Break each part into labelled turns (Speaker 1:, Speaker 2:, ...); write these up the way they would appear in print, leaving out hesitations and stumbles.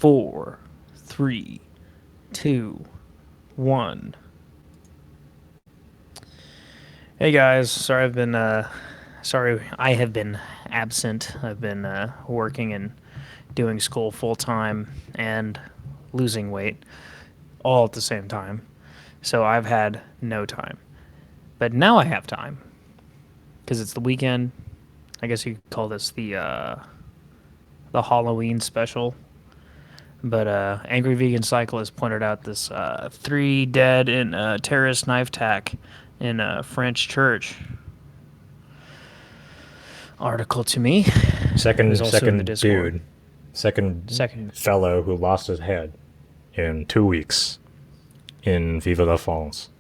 Speaker 1: 4, 3, 2, 1. Hey guys, sorry I have been absent. I've been working and doing school full time and losing weight all at the same time. So I've had no time. But now I have time because it's the weekend. I guess you could call this the Halloween special. But Angry Vegan Cyclist pointed out this 3 dead in a terrorist knife attack in a French church article to me.
Speaker 2: Second
Speaker 1: Discord.
Speaker 2: dude, second fellow who lost his head in 2 weeks in Vive la France.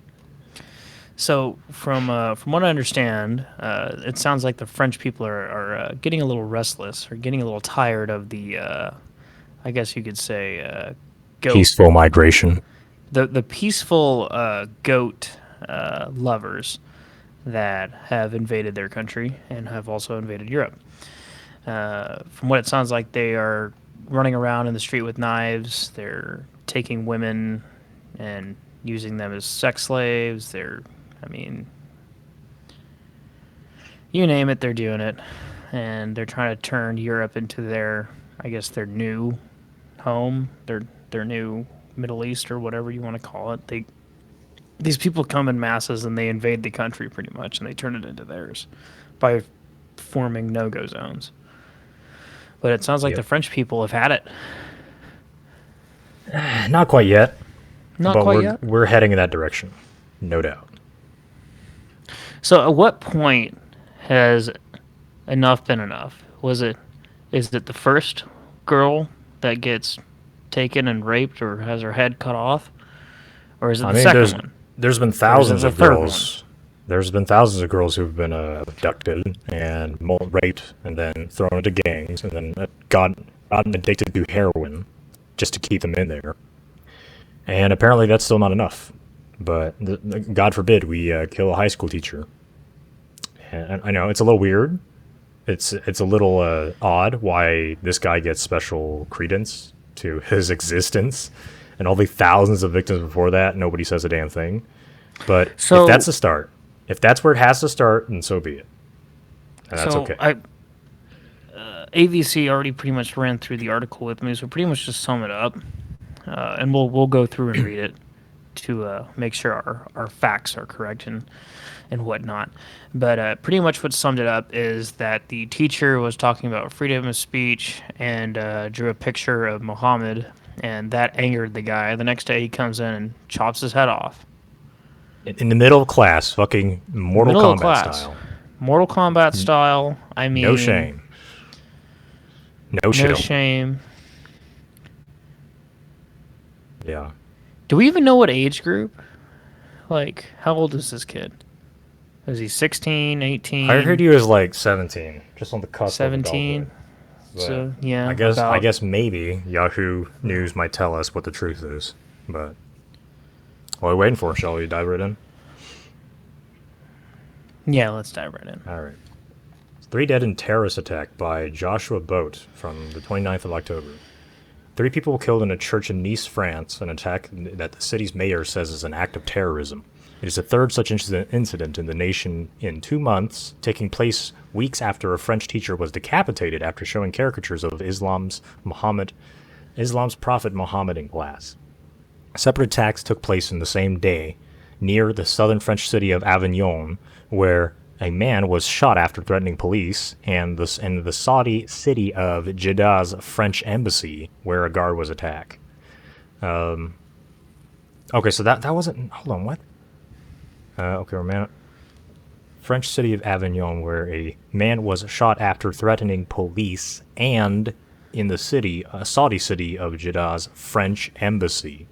Speaker 1: So from what I understand, it sounds like the French people are getting a little restless or getting a little tired of the, I guess you could say, goat.
Speaker 2: Peaceful migration.
Speaker 1: The peaceful goat lovers that have invaded their country and have also invaded Europe. From what it sounds like, they are running around in the street with knives. They're taking women and using them as sex slaves. You name it, they're doing it. And they're trying to turn Europe into their new home, their new Middle East or whatever you want to call it. These people come in masses and they invade the country pretty much, and they turn it into theirs by forming no-go zones. But it sounds like the French people have had it.
Speaker 2: Not quite yet.
Speaker 1: Yet?
Speaker 2: We're heading in that direction, no doubt.
Speaker 1: So at what point has enough been enough? Is it the first girl that gets taken and raped or has her head cut off? Or is it the second one?
Speaker 2: There's been thousands of girls. There's been thousands of girls who've been abducted and raped and then thrown into gangs and then gotten addicted to heroin just to keep them in there. And apparently that's still not enough. But God forbid we kill a high school teacher. And I know it's a little weird. It's a little odd why this guy gets special credence to his existence. And all the thousands of victims before that, nobody says a damn thing. But if that's a start, if that's where it has to start, then so be it. And that's okay.
Speaker 1: AVC already pretty much ran through the article with me, so pretty much just sum it up. And we'll go through and read it to make sure our facts are correct and whatnot. But pretty much what summed it up is that the teacher was talking about freedom of speech and drew a picture of Mohammed, and that angered the guy. The next day he comes in and chops his head off.
Speaker 2: In the middle of class, fucking Mortal Kombat style.
Speaker 1: Mortal Kombat style. I mean...
Speaker 2: No shame. No
Speaker 1: shame.
Speaker 2: Yeah.
Speaker 1: Do we even know what age group? Like, how old is this kid? Is he 16, 18?
Speaker 2: I heard he was like 17, just on the cusp
Speaker 1: 17?
Speaker 2: of adulthood.
Speaker 1: So, yeah.
Speaker 2: I guess maybe Yahoo News might tell us what the truth is. But what are we waiting for? Shall we dive right in?
Speaker 1: Yeah, let's dive right in.
Speaker 2: All right. 3 dead in terrorist attack by Joshua Boat from the 29th of October. 3 people killed in a church in Nice, France, an attack that the city's mayor says is an act of terrorism. It is the 3rd such incident in the nation in 2 months, taking place weeks after a French teacher was decapitated after showing caricatures of Islam's prophet Mohammed in class. Separate attacks took place in the same day near the southern French city of Avignon, where a man was shot after threatening police, and the Saudi city of Jeddah's French embassy, where a guard was attacked. Okay, so that wasn't... Hold on, what? French city of Avignon, where a man was shot after threatening police, and in the city, Saudi city of Jeddah's French embassy,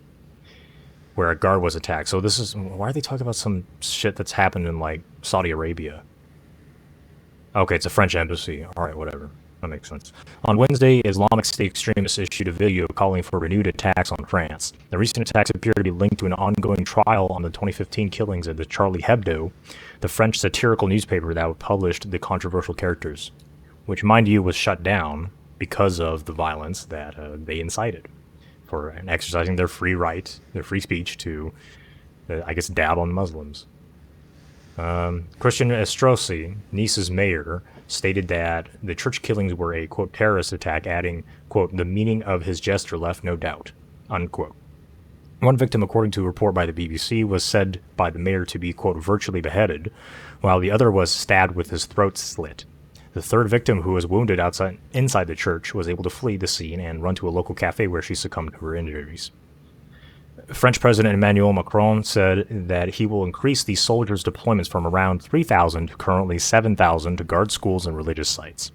Speaker 2: where a guard was attacked. So this is... Why are they talking about some shit that's happened in, like, Saudi Arabia? Okay, it's a French embassy. Alright, whatever. That makes sense. On Wednesday, Islamic State extremists issued a video calling for renewed attacks on France. The recent attacks appear to be linked to an ongoing trial on the 2015 killings at the Charlie Hebdo, the French satirical newspaper that published the controversial characters, which, mind you, was shut down because of the violence that they incited. for exercising their free right, their free speech to, I guess, dab on Muslims. Christian Estrosi, Nice's mayor, stated that the church killings were a, quote, terrorist attack, adding, quote, the meaning of his gesture left no doubt, unquote. One victim, according to a report by the BBC, was said by the mayor to be, quote, virtually beheaded, while the other was stabbed with his throat slit. The third victim, who was wounded inside the church, was able to flee the scene and run to a local cafe where she succumbed to her injuries. French President Emmanuel Macron said that he will increase the soldiers' deployments from around 3,000 to currently 7,000 to guard schools and religious sites.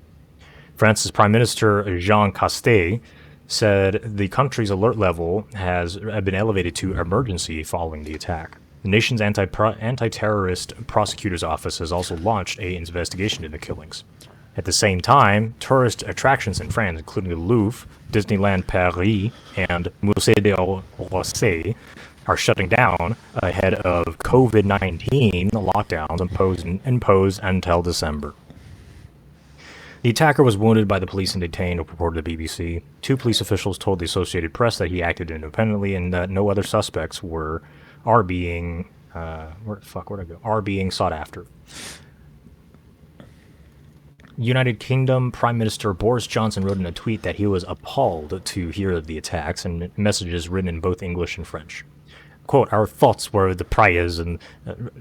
Speaker 2: France's Prime Minister Jean Castex said the country's alert level has been elevated to emergency following the attack. The nation's anti-terrorist prosecutor's office has also launched an investigation into the killings. At the same time, tourist attractions in France, including the Louvre, Disneyland Paris, and Musée d'Orsay, are shutting down ahead of COVID-19 lockdowns imposed until December. The attacker was wounded by the police and detained, reported the BBC. Two police officials told the Associated Press that he acted independently and that no other suspects are being sought after. United Kingdom Prime Minister Boris Johnson wrote in a tweet that he was appalled to hear of the attacks, and messages written in both English and French. Quote, our thoughts were with the prayers, and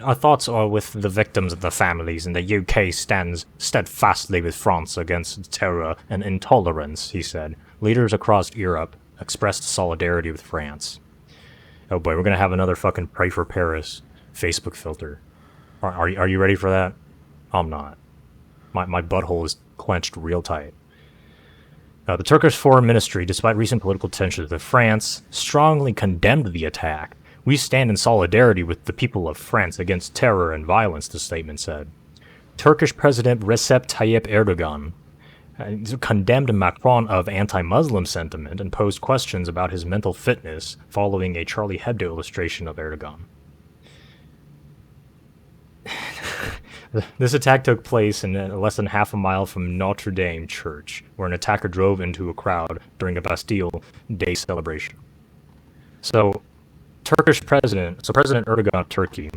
Speaker 2: our thoughts are with the victims and their families, and the UK stands steadfastly with France against terror and intolerance, he said. Leaders across Europe expressed solidarity with France. Oh boy, we're going to have another fucking Pray for Paris Facebook filter. Are you ready for that? I'm not. My butthole is clenched real tight. The Turkish Foreign Ministry, despite recent political tensions with France, strongly condemned the attack. We stand in solidarity with the people of France against terror and violence, the statement said. Turkish President Recep Tayyip Erdogan condemned Macron of anti-Muslim sentiment and posed questions about his mental fitness following a Charlie Hebdo illustration of Erdogan. This attack took place in less than half a mile from Notre Dame Church, where an attacker drove into a crowd during a Bastille Day celebration. So, President Erdogan of Turkey,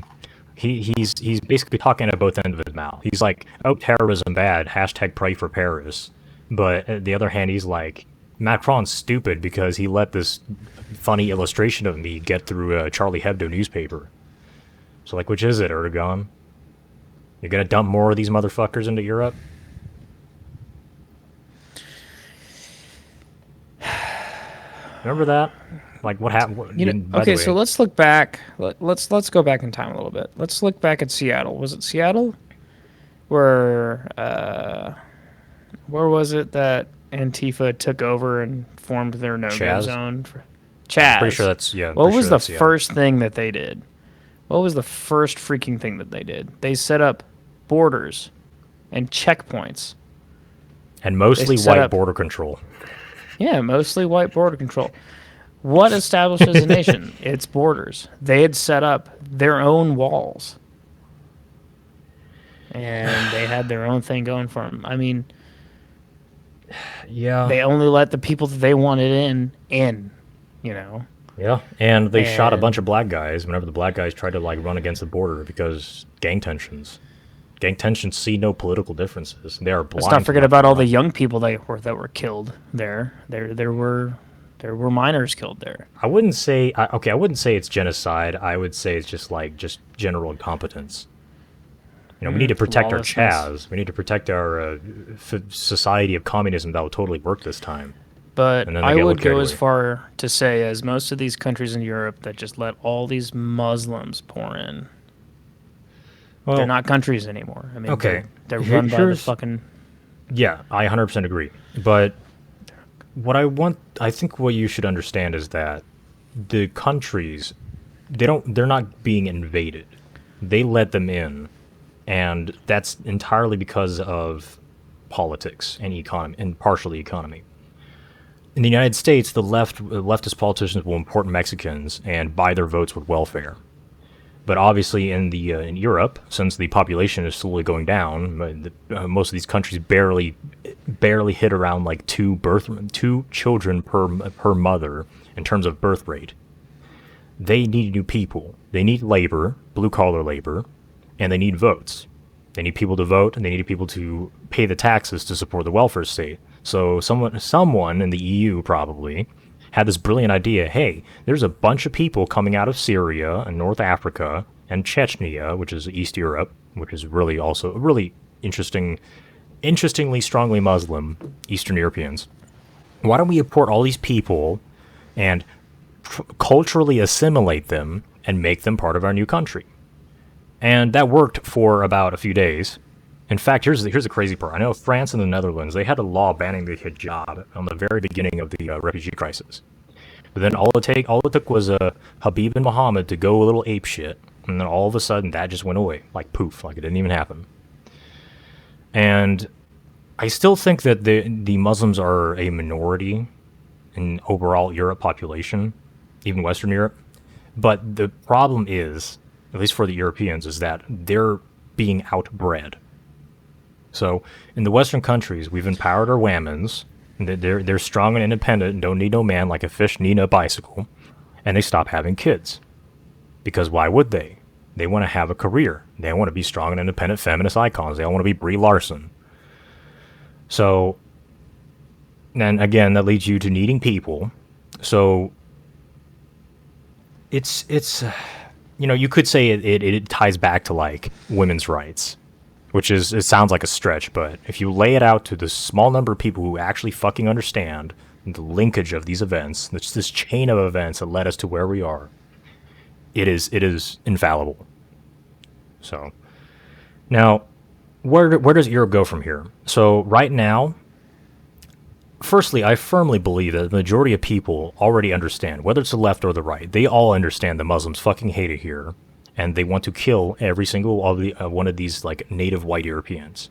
Speaker 2: he's basically talking at both ends of his mouth. He's like, oh, terrorism bad, hashtag pray for Paris. But on the other hand, he's like, Macron's stupid because he let this funny illustration of me get through a Charlie Hebdo newspaper. So, like, which is it, Erdogan? You're gonna dump more of these motherfuckers into Europe? Remember that? Like, what happened?
Speaker 1: Okay, so let's look back. Let's go back in time a little bit. Let's look back at Seattle. Was it Seattle? Where was it that Antifa took over and formed their no-go zone? Chaz.
Speaker 2: I'm pretty sure that's, yeah.
Speaker 1: What was the first thing that they did? What was the first freaking thing that they did? They set up borders and checkpoints.
Speaker 2: And mostly white border control.
Speaker 1: Yeah, mostly white border control. What establishes a nation? Its borders. They had set up their own walls. And they had their own thing going for them. I mean,
Speaker 2: yeah.
Speaker 1: They only let the people that they wanted in, you know.
Speaker 2: Yeah, and they shot a bunch of black guys whenever the black guys tried to, like, run against the border because gang tensions. Gang tensions see no political differences. They are blind.
Speaker 1: Let's not forget about all the young people that were killed there. There were minors killed there.
Speaker 2: I wouldn't say it's genocide. I would say it's just general incompetence. You know, we need to protect our Chaz. We need to protect our society of communism that will totally work this time.
Speaker 1: But I would go as far to say as most of these countries in Europe that just let all these Muslims pour in. Well, they're not countries anymore. I mean,
Speaker 2: okay.
Speaker 1: They're run by the fucking...
Speaker 2: Yeah, I 100% agree. But I think what you should understand is that the countries, they're not being invaded. They let them in, and that's entirely because of politics and economy, and partially economy. In the United States, the leftist politicians will import Mexicans and buy their votes with welfare. But obviously, in Europe, since the population is slowly going down, most of these countries barely hit around like two children per mother in terms of birth rate. They need new people. They need labor, blue collar labor, and they need votes. They need people to vote, and they need people to pay the taxes to support the welfare state. So someone in the EU probably had this brilliant idea. Hey, there's a bunch of people coming out of Syria and North Africa and Chechnya, which is East Europe, which is really also really interestingly strongly Muslim Eastern Europeans. Why don't we import all these people and culturally assimilate them and make them part of our new country? And that worked for about a few days. In fact, here's the crazy part. I know France and the Netherlands, they had a law banning the hijab on the very beginning of the refugee crisis. But then all it took was Habib and Mohammed to go a little ape shit, and then all of a sudden that just went away, like poof, like it didn't even happen. And I still think that the Muslims are a minority in overall Europe population, even Western Europe. But the problem is, at least for the Europeans, is that they're being outbred. So in the Western countries, we've empowered our women's. They're strong and independent and don't need no man like a fish need a bicycle. And they stop having kids. Because why would they? They want to have a career. They want to be strong and independent feminist icons. They all want to be Brie Larson. So, and again, that leads you to needing people. So it's you could say it ties back to like women's rights. Which is, it sounds like a stretch, but if you lay it out to the small number of people who actually fucking understand the linkage of these events, this chain of events that led us to where we are, it is infallible. So, now, where does Europe go from here? So, right now, firstly, I firmly believe that the majority of people already understand, whether it's the left or the right, they all understand the Muslims fucking hate it here. And they want to kill every single one of these like native white Europeans.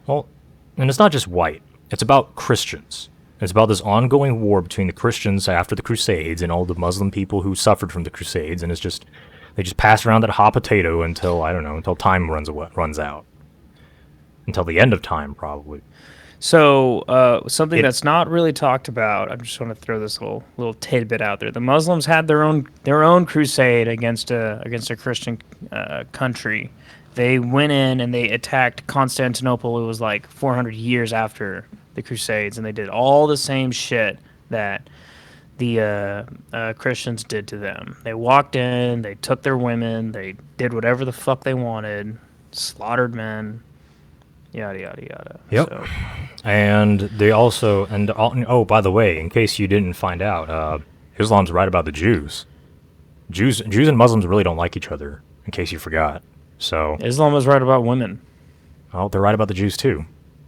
Speaker 2: Well, and it's not just white. It's about Christians. It's about this ongoing war between the Christians after the Crusades and all the Muslim people who suffered from the Crusades. And it's just they just pass around that hot potato until until time runs out, until the end of time probably.
Speaker 1: So something that's not really talked about. I just want to throw this little tidbit out there. The Muslims had their own crusade against a Christian country. They went in and they attacked Constantinople. It was like 400 years after the Crusades, and they did all the same shit that the Christians did to them. They walked in, they took their women, they did whatever the fuck they wanted, slaughtered men. Yada, yada, yada.
Speaker 2: Yep. So. And they also, oh, by the way, in case you didn't find out, Islam's right about the Jews. Jews and Muslims really don't like each other, in case you forgot. So
Speaker 1: Islam is right about women.
Speaker 2: Well, they're right about the Jews, too.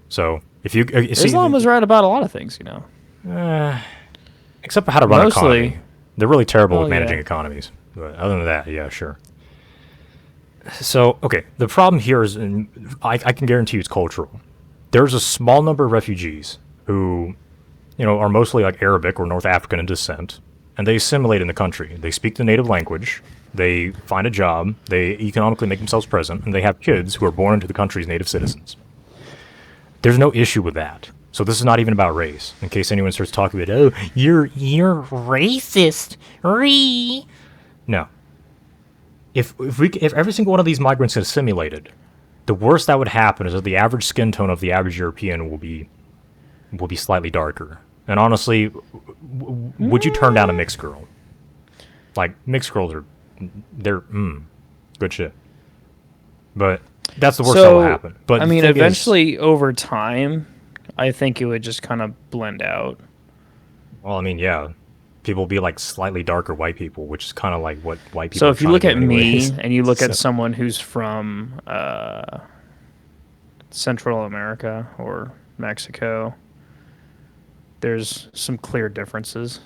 Speaker 2: So, if you
Speaker 1: Islam is right about a lot of things,
Speaker 2: except for how to run an economy. They're really terrible with managing economies. But other than that, yeah, sure. So, okay, the problem here is, I can guarantee you it's cultural. There's a small number of refugees who, are mostly like Arabic or North African in descent, and they assimilate in the country. They speak the native language, they find a job, they economically make themselves present, and they have kids who are born into the country's native citizens. There's no issue with that. So this is not even about race, in case anyone starts talking about, oh, you're racist, No. If every single one of these migrants is assimilated, the worst that would happen is that the average skin tone of the average European will be slightly darker. And honestly, would you turn down a mixed girl? Like, mixed girls they're good shit. But that's the worst that will happen. But
Speaker 1: I mean, eventually, over time, I think it would just kind of blend out.
Speaker 2: Well, I mean, yeah. People will be like slightly darker white people, which is kind of like what white people.
Speaker 1: So if you look at me and you look at someone who's from Central America or Mexico, there's some clear differences.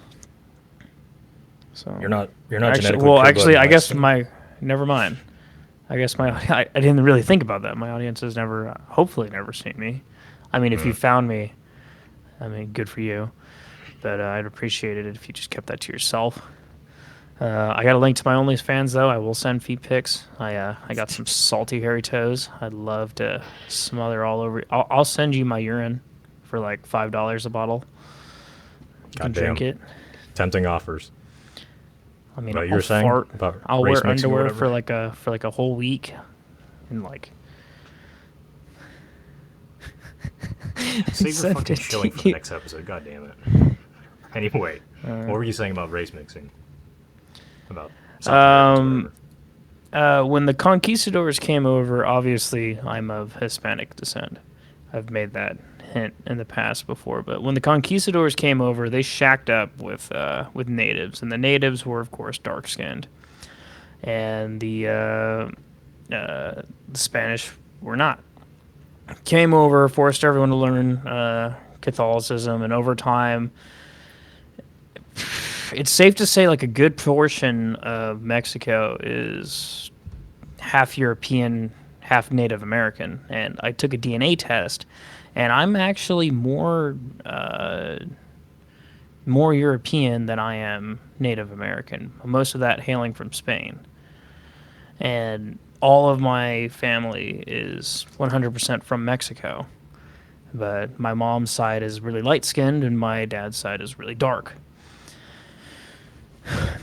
Speaker 1: So
Speaker 2: you're not
Speaker 1: actually,
Speaker 2: genetically.
Speaker 1: Well, actually, I guess never mind. I guess I didn't really think about that. My audience has hopefully never seen me. I mean, if you found me, I mean, good for you. But I'd appreciate it if you just kept that to yourself. I got a link to my OnlyFans though. I will send feet pics. I got some salty hairy toes. I'd love to smother all over. I'll send you my urine for like $5 a bottle. You can drink
Speaker 2: Goddamn,
Speaker 1: it.
Speaker 2: tempting offers.
Speaker 1: I mean,
Speaker 2: What you
Speaker 1: I'll
Speaker 2: were saying
Speaker 1: fart.
Speaker 2: about
Speaker 1: I'll
Speaker 2: race
Speaker 1: wear
Speaker 2: mixing or
Speaker 1: underwear
Speaker 2: whatever?
Speaker 1: for like a whole week, and like
Speaker 2: Save your
Speaker 1: send
Speaker 2: fucking
Speaker 1: it to
Speaker 2: shilling for the
Speaker 1: you.
Speaker 2: next episode. God damn it. Anyway, what
Speaker 1: Uh,
Speaker 2: were you saying about race mixing? About South Americans or
Speaker 1: um,
Speaker 2: whatever?
Speaker 1: when the conquistadors came over, obviously I'm of Hispanic descent. I've made that hint in the past before, but when the conquistadors came over, they shacked up with natives, and the natives were, of course, dark skinned, and the Spanish were not. Came over, forced everyone to learn Catholicism, and over time, it's safe to say like a good portion of Mexico is half European, half Native American. And I took a DNA test, and I'm actually more European than I am Native American. Most of that hailing from Spain, and all of my family is 100% from Mexico. But my mom's side is really light skinned, and my dad's side is really dark.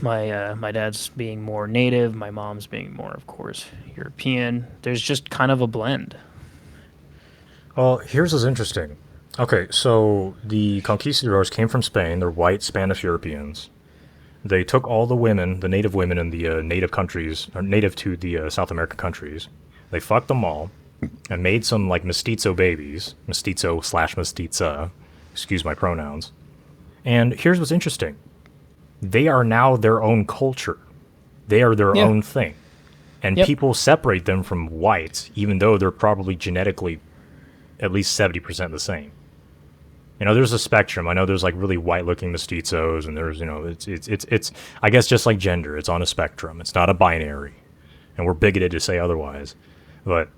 Speaker 1: My dad's being more native, my mom's being more, of course, European. There's just kind of a blend.
Speaker 2: Well, here's what's interesting. Okay, so the conquistadors came from Spain. They're white Spanish Europeans. They took all the women, the native women in the native countries, or native to the South American countries. They fucked them all and made some like mestizo babies, mestizo slash mestiza. Excuse my pronouns. And here's what's interesting. They are now their own culture. They are their
Speaker 1: Yeah.
Speaker 2: own thing. And
Speaker 1: Yep.
Speaker 2: people separate them from whites, even though they're probably genetically at least 70% the same. You know, there's a spectrum. I know there's like really white-looking mestizos, and there's, you know, it's I guess just like gender, it's on a spectrum. It's not a binary, and we're bigoted to say otherwise. But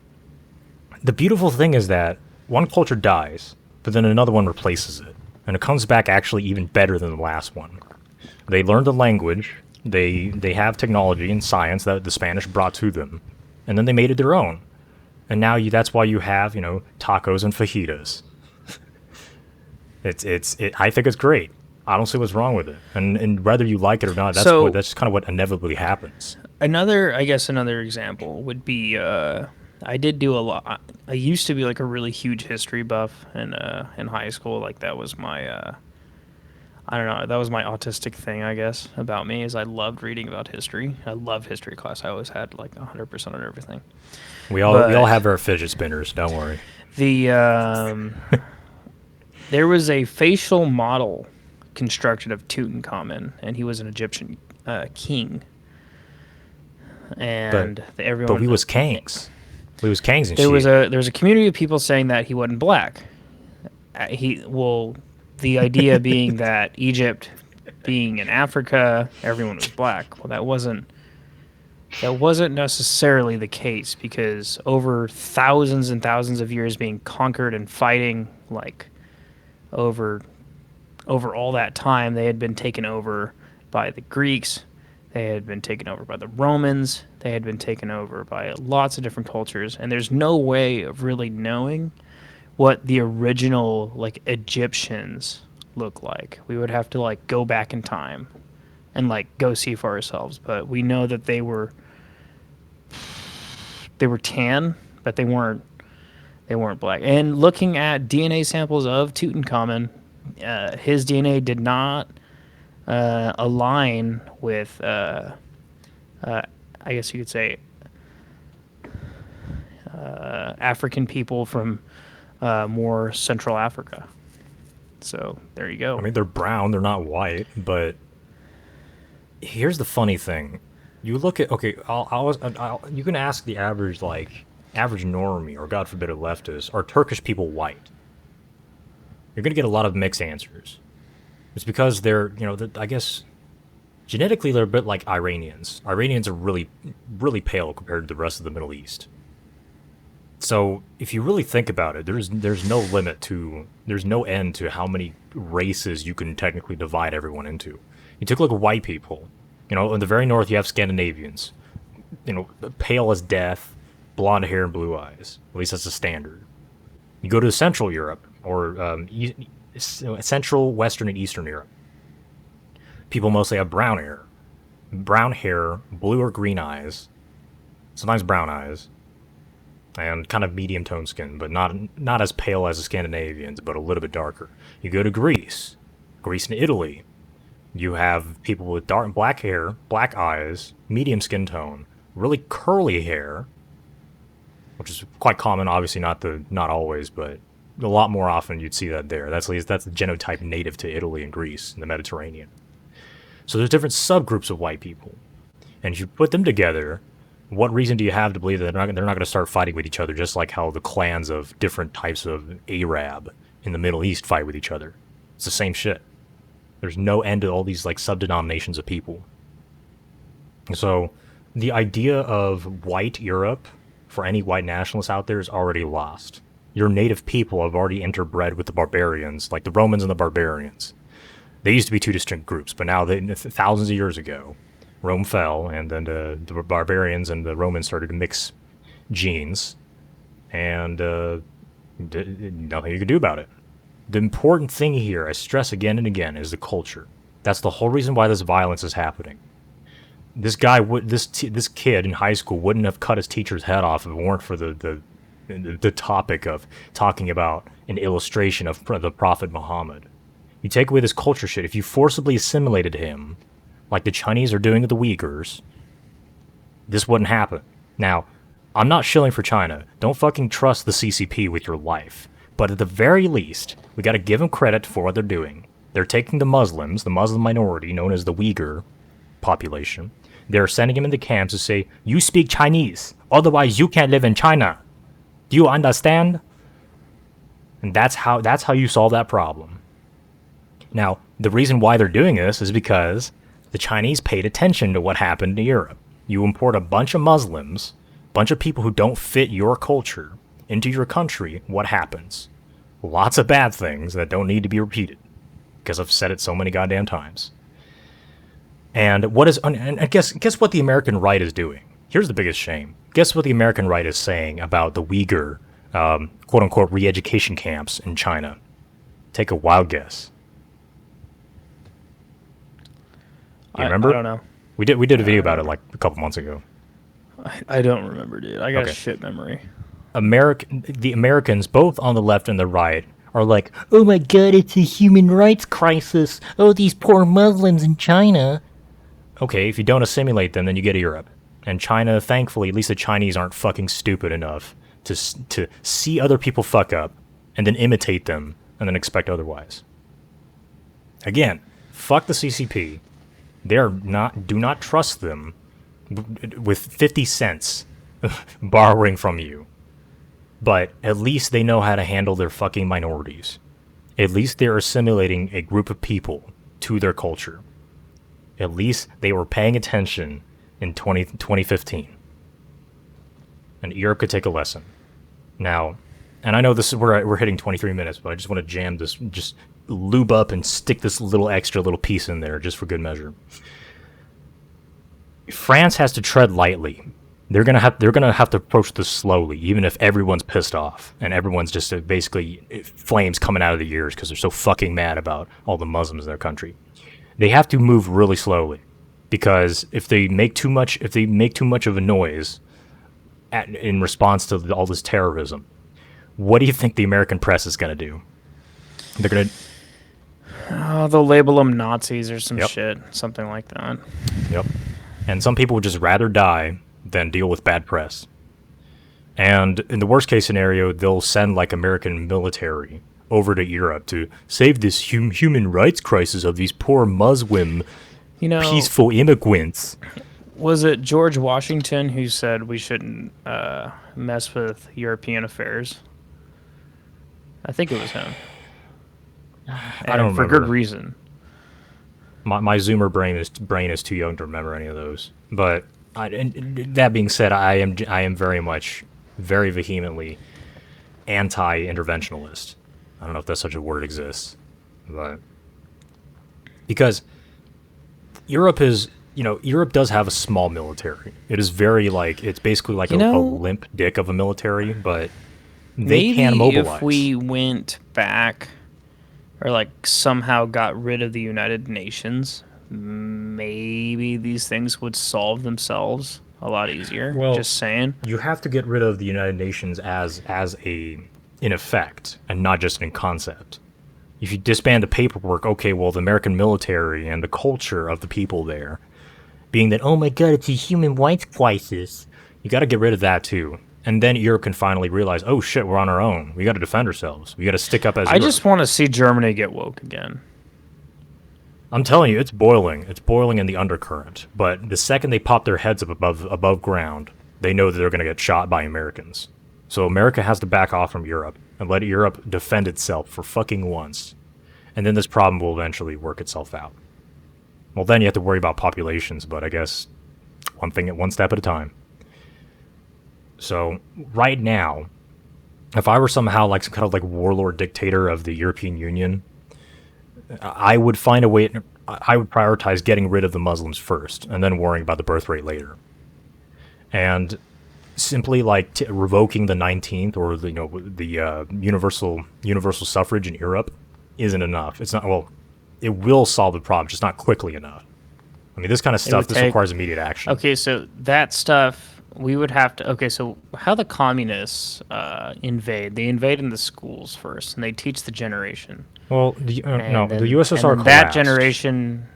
Speaker 2: the beautiful thing is that one culture dies, but then another one replaces it, and it comes back actually even better than the last one. They learned the language. They have technology and science that the Spanish brought to them, and then they made it their own. And now that's why you have, you know, tacos and fajitas. I think it's great. I don't see what's wrong with it. And whether you like it or not,
Speaker 1: So
Speaker 2: that's kind of what inevitably happens.
Speaker 1: another example would be I did do a lot. I used to be like a really huge history buff in high school. Like that was my I don't know, that was my autistic thing, I guess, about me is I loved reading about history. I love history class. I always had like 100% on everything.
Speaker 2: We all
Speaker 1: But
Speaker 2: have our fidget spinners. Don't worry.
Speaker 1: the there was a facial model constructed of Tutankhamun, and he was an Egyptian king.
Speaker 2: But
Speaker 1: And
Speaker 2: but we
Speaker 1: everyone
Speaker 2: was kangs. We was kangs and
Speaker 1: there was
Speaker 2: shit.
Speaker 1: a community of people saying that he wasn't black. The idea being that Egypt, being in Africa, everyone was black. Well, that wasn't necessarily the case because over thousands and thousands of years being conquered and fighting like over all that time, they had been taken over by the Greeks, they had been taken over by the Romans, they had been taken over by lots of different cultures, and there's no way of really knowing what the original like Egyptians look like. We would have to like go back in time and like go see for ourselves, but we know that they were tan, but they weren't black. And looking at DNA samples of Tutankhamun, his DNA did not align with, I guess you could say, African people from more Central Africa. So there you go.
Speaker 2: I mean, they're brown. They're not white. But here's the funny thing. You look at okay. You can ask the average normie or God forbid a leftist, are Turkish people white? You're gonna get a lot of mixed answers. It's because I guess genetically they're a bit like Iranians. Iranians are really, really pale compared to the rest of the Middle East. So if you really think about it, there's no end to how many races you can technically divide everyone into. You took a look at white people. You know, in the very north, you have Scandinavians. You know, pale as death, blonde hair and blue eyes. At least that's the standard. You go to Central Europe, or Central, Western, and Eastern Europe. People mostly have brown hair. Brown hair, blue or green eyes, sometimes brown eyes, and kind of medium toned skin, but not as pale as the Scandinavians, but a little bit darker. You go to Greece and Italy. You have people with dark black hair, black eyes, medium skin tone, really curly hair, which is quite common. Obviously, not always, but a lot more often you'd see that there. That's the genotype native to Italy and Greece in the Mediterranean. So there's different subgroups of white people, and if you put them together, what reason do you have to believe that they're not going to start fighting with each other, just like how the clans of different types of Arab in the Middle East fight with each other? It's the same shit. There's no end to all these like sub-denominations of people. So the idea of white Europe for any white nationalists out there is already lost. Your native people have already interbred with the barbarians, like the Romans and the barbarians. They used to be two distinct groups, but now, thousands of years ago, Rome fell, and then the barbarians and the Romans started to mix genes, and nothing you could do about it. The important thing here, I stress again and again, is the culture. That's the whole reason why this violence is happening. This guy, this kid in high school wouldn't have cut his teacher's head off if it weren't for the topic of talking about an illustration of the Prophet Mohammed. You take away this culture shit, if you forcibly assimilated him, like the Chinese are doing with the Uyghurs, this wouldn't happen. Now, I'm not shilling for China. Don't fucking trust the CCP with your life. But at the very least, we gotta give them credit for what they're doing. They're taking the Muslims, the Muslim minority, known as the Uyghur population. They're sending them into camps to say, you speak Chinese, otherwise you can't live in China. Do you understand? And that's how you solve that problem. Now, the reason why they're doing this is because the Chinese paid attention to what happened in Europe. You import a bunch of Muslims, a bunch of people who don't fit your culture into your country, what happens? Lots of bad things that don't need to be repeated, because I've said it so many goddamn times. And guess what the American right is doing? Here's the biggest shame. Guess what the American right is saying about the Uyghur, quote-unquote, re-education camps in China? Take a wild guess. You remember?
Speaker 1: I don't know.
Speaker 2: We did a video about it like a couple months ago.
Speaker 1: I don't remember, dude. I got a shit memory.
Speaker 2: The Americans, both on the left and the right, are like, oh my god, it's a human rights crisis. Oh, these poor Muslims in China. Okay, if you don't assimilate them, then you get to Europe. And China, thankfully, at least the Chinese aren't fucking stupid enough to see other people fuck up and then imitate them and then expect otherwise. Again, fuck the CCP. Do not trust them with 50 cents borrowing from you. But at least they know how to handle their fucking minorities. At least they're assimilating a group of people to their culture. At least they were paying attention in 2015. And Europe could take a lesson. Now, and I know this is we're hitting 23 minutes, but I just want to jam this, just lube up and stick this extra little piece in there just for good measure. France has to tread lightly. They're gonna have to approach this slowly, even if everyone's pissed off and everyone's just basically flames coming out of their ears because they're so fucking mad about all the Muslims in their country. They have to move really slowly, because if they make too much of a noise in response to all this terrorism, what do you think the American press is gonna do? They're gonna
Speaker 1: they'll label them Nazis or some shit, something like that.
Speaker 2: Yep. And some people would just rather die than deal with bad press. And in the worst case scenario, they'll send like American military over to Europe to save this human rights crisis of these poor Muslim, peaceful immigrants.
Speaker 1: Was it George Washington who said we shouldn't mess with European affairs? I think it was him.
Speaker 2: I don't remember.
Speaker 1: For good reason.
Speaker 2: My Zoomer brain is too young to remember any of those. But that being said, I am very much, very vehemently anti-interventionalist. I don't know if that's such a word exists, but because Europe is Europe does have a small military. It is very like it's basically like a limp dick of a military, but they can
Speaker 1: maybe
Speaker 2: mobilize.
Speaker 1: if we went back or like somehow got rid of the United Nations, maybe these things would solve themselves a lot easier.
Speaker 2: Well,
Speaker 1: Just saying.
Speaker 2: you have to get rid of the United Nations as a in effect and not just in concept. If you disband the paperwork, okay, well, the American military and the culture of the people there, being that, oh my god, it's a human rights crisis, you got to get rid of that too. And then Europe can finally realize, oh shit, we're on our own. We got to defend ourselves. We got to stick up as
Speaker 1: I
Speaker 2: Europe.
Speaker 1: just want to see Germany get woke again.
Speaker 2: I'm telling you, it's boiling. It's boiling in the undercurrent. But the second they pop their heads up above ground, they know that they're going to get shot by Americans. So America has to back off from Europe and let Europe defend itself for fucking once. And then this problem will eventually work itself out. Well, then you have to worry about populations, but I guess one thing at one step at a time. So right now, if I were somehow like some kind of like warlord dictator of the European Union, I would find a way. I would prioritize getting rid of the Muslims first, and then worrying about the birth rate later. And simply like revoking the 19th or the universal suffrage in Europe isn't enough. It's not. Well, it will solve the problem, just not quickly enough. I mean, this kind of stuff. This requires immediate action.
Speaker 1: Okay, so that stuff we would have to. Okay, so how the communists invade? They invade in the schools first, and they teach the generation.
Speaker 2: Well, the USSR collapsed.
Speaker 1: That generation,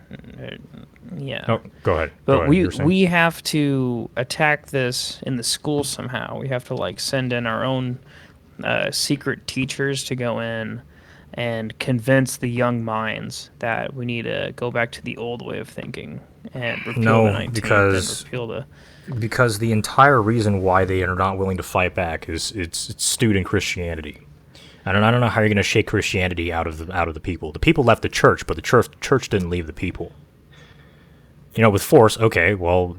Speaker 1: yeah.
Speaker 2: Oh, go ahead.
Speaker 1: But we have to attack this in the schools somehow. We have to like send in our own secret teachers to go in and convince the young minds that we need to go back to the old way of thinking and repeal the 19th
Speaker 2: because the entire reason why they are not willing to fight back is it's stewed in Christianity. I don't know how you're going to shake Christianity out of the people. The people left the church, but the church didn't leave the people. With force, okay, well,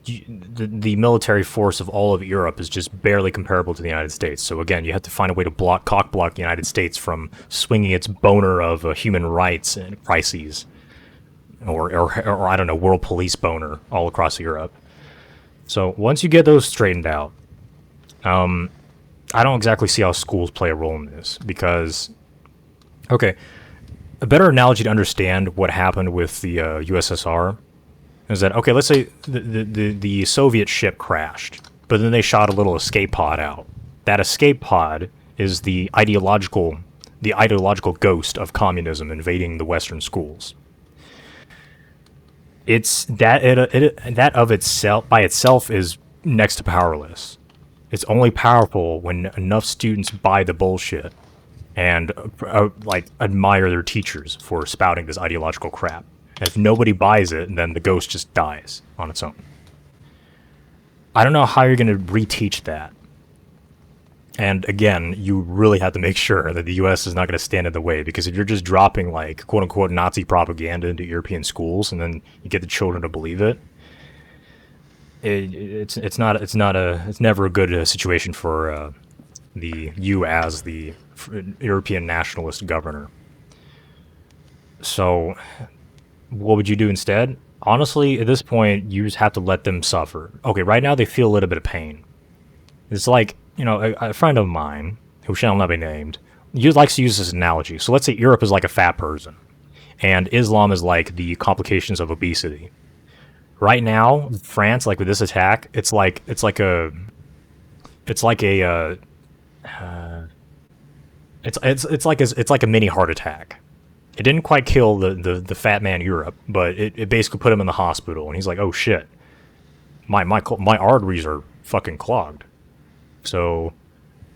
Speaker 2: the military force of all of Europe is just barely comparable to the United States. So again, you have to find a way to cock block the United States from swinging its boner of human rights and crises, or I don't know, world police boner all across Europe. So once you get those straightened out, I don't exactly see how schools play a role in this because, okay, a better analogy to understand what happened with the USSR is that, okay, let's say the Soviet ship crashed, but then they shot a little escape pod out. That escape pod is the ideological ghost of communism invading the Western schools. It's that of itself by itself is next to powerless. It's only powerful when enough students buy the bullshit and admire their teachers for spouting this ideological crap. And if nobody buys it, then the ghost just dies on its own. I don't know how you're going to reteach that. And again, you really have to make sure that the U.S. is not going to stand in the way, because if you're just dropping like quote unquote Nazi propaganda into European schools and then you get the children to believe it, it's never a good situation for you as the European nationalist governor. So what would you do instead? Honestly, at this point, you just have to let them suffer. Okay, right now they feel a little bit of pain. It's like, a friend of mine, who shall not be named, he likes to use this analogy. So let's say Europe is like a fat person, and Islam is like the complications of obesity. Right now, France, like with this attack, it's like a mini heart attack. It didn't quite kill the fat man Europe, but it basically put him in the hospital, and he's like, oh shit, my arteries are fucking clogged. So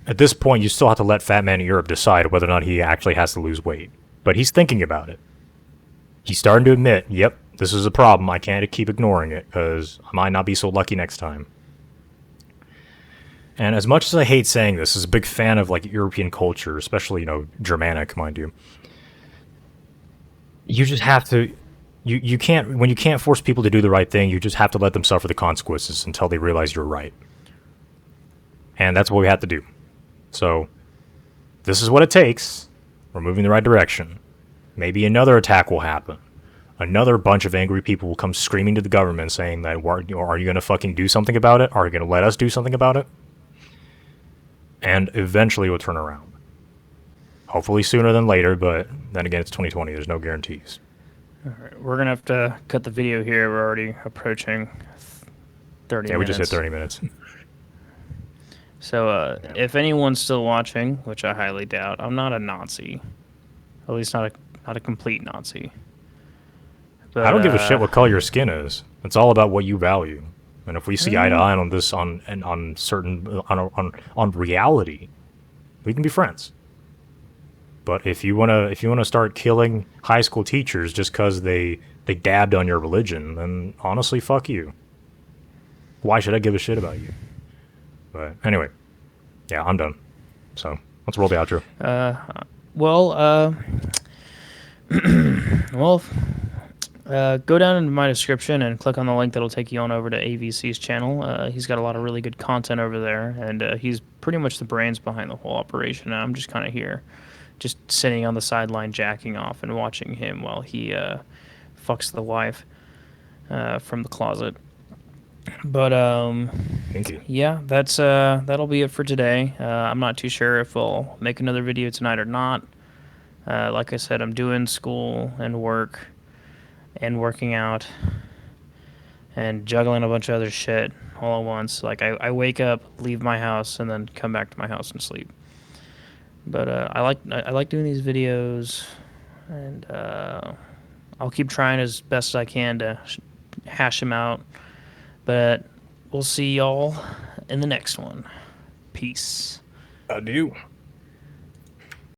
Speaker 2: at this point, you still have to let fat man Europe decide whether or not he actually has to lose weight. But he's thinking about it. He's starting to admit, yep, this is a problem. I can't keep ignoring it because I might not be so lucky next time. And as much as I hate saying this, as a big fan of like European culture, especially Germanic, mind you, you just have to. You can't force people to do the right thing. You just have to let them suffer the consequences until they realize you're right. And that's what we have to do. So this is what it takes. We're moving in the right direction. Maybe another attack will happen. another bunch of angry people will come screaming to the government saying that, are you going to fucking do something about it? Are you going to let us do something about it? And eventually it will turn around. Hopefully sooner than later, but then again, it's 2020. There's no guarantees.
Speaker 1: All right, we're going to have to cut the video here. We're already approaching 30 minutes.
Speaker 2: Yeah, we just hit 30 minutes.
Speaker 1: So if anyone's still watching, which I highly doubt, I'm not a Nazi. At least not a complete Nazi. But,
Speaker 2: I don't give a shit what color your skin is. It's all about what you value. And if we see eye to eye on this, on reality, we can be friends. But if you wanna start killing high school teachers just because they dabbed on your religion, then honestly, fuck you. Why should I give a shit about you? But anyway, yeah, I'm done. So let's roll the outro.
Speaker 1: Go down into my description and click on the link that'll take you on over to AVC's channel. He's got a lot of really good content over there, and he's pretty much the brains behind the whole operation. I'm just kind of here, just sitting on the sideline jacking off and watching him while he fucks the wife from the closet. But
Speaker 2: Thank you.
Speaker 1: yeah, that'll be it for today. I'm not too sure if we'll make another video tonight or not. Like I said, I'm doing school and work and working out and juggling a bunch of other shit all at once. Like I wake up, leave my house, and then come back to my house and sleep. But I like doing these videos, and I'll keep trying as best as I can to hash them out. But we'll see y'all in the next one. Peace.
Speaker 2: Adieu.